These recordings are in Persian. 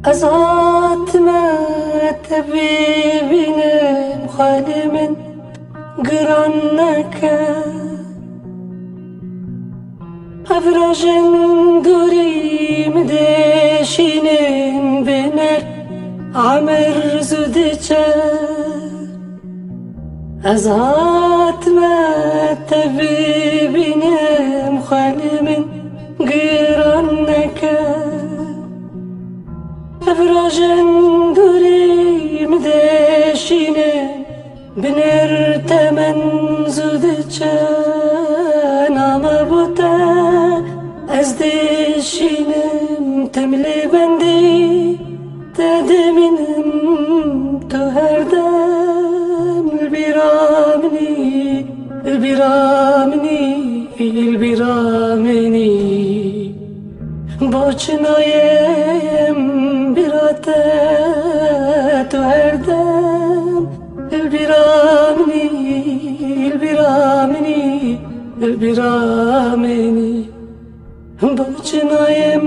أزعت ما تبيبين مخالي من قرنك أفرجن دوري مدشين بنر عمر زودتش أزعت ما تبيبين مخالي من قرنك أفراجن دوري مدشينة بنر تمن زودتشان أما بوتا أزدشينم تملي بندي تدمينم تهردم البرامني البرامني البرامني boçunayım bir atet erdem البرامني البرامني البرامني boçunayım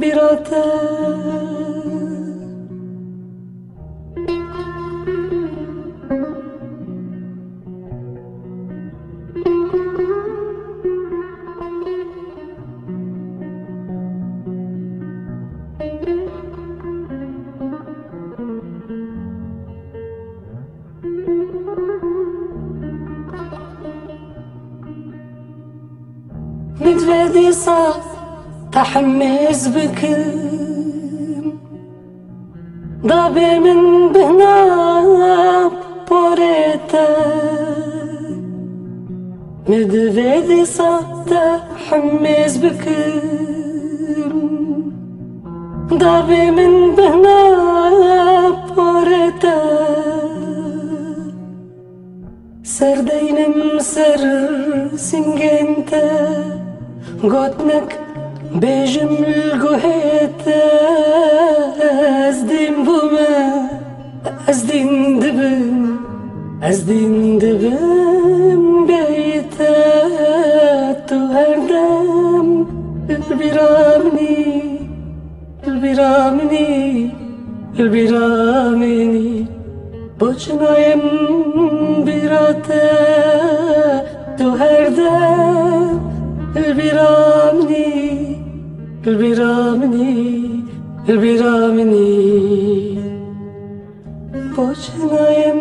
bir atet متفادي صار تحمس بكم ضابي من بهنا بوريتا متفادي صار تحمس بكم ضابي من بهنا بوريتا سردينم سر سنجنتا قوتنك بجم القهيتا أزدين بوما أزدين دبم بيتا تهردم البرامني البرامني البرامني boçunayım bir atet tüherdem البرامني البرامني البرامني boçunayım